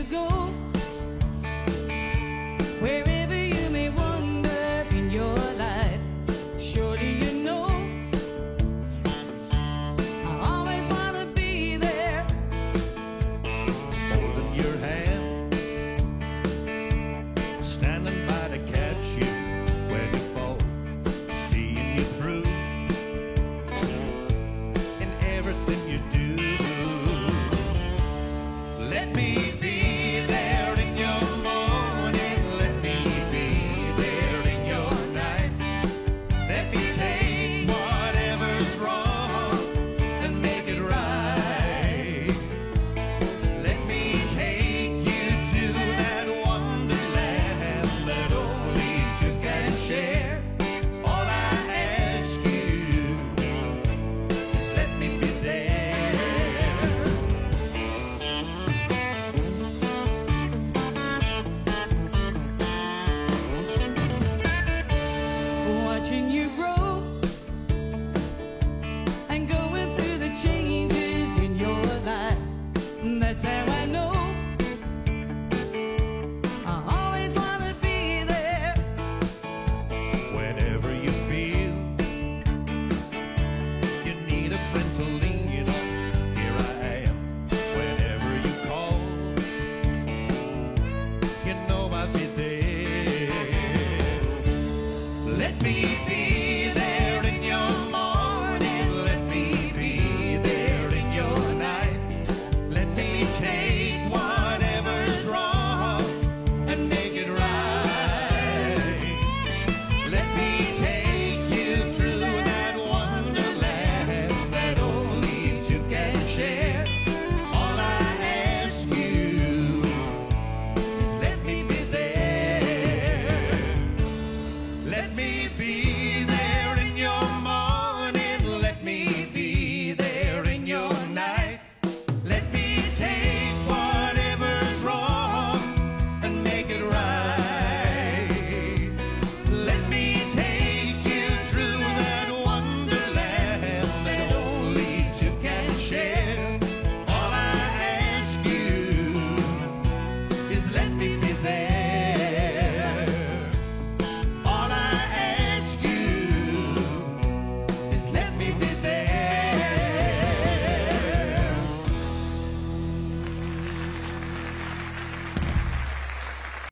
go. Wherever you may wander in your life, surely you know I always want to be there, holding your hand, standing by to catch you when you fall, seeing you through in everything you do. Let me be there in your morning, let me be there in your night. Let me take whatever's wrong and make it right. Let me take you to that wonderland that only you can share. All I ask you is let me be there. watching you grow and going through the changes in your life. That's how I know I always want to be there. Whenever you feel you need a friend to lean on, here I am. Whenever you call, you know I'll be there. Let me be there in your morning, let me be there in your night. Let me take whatever's wrong and make it right. Let me take you through that wonderland that only two can share. All I ask you is let me be there. Let me be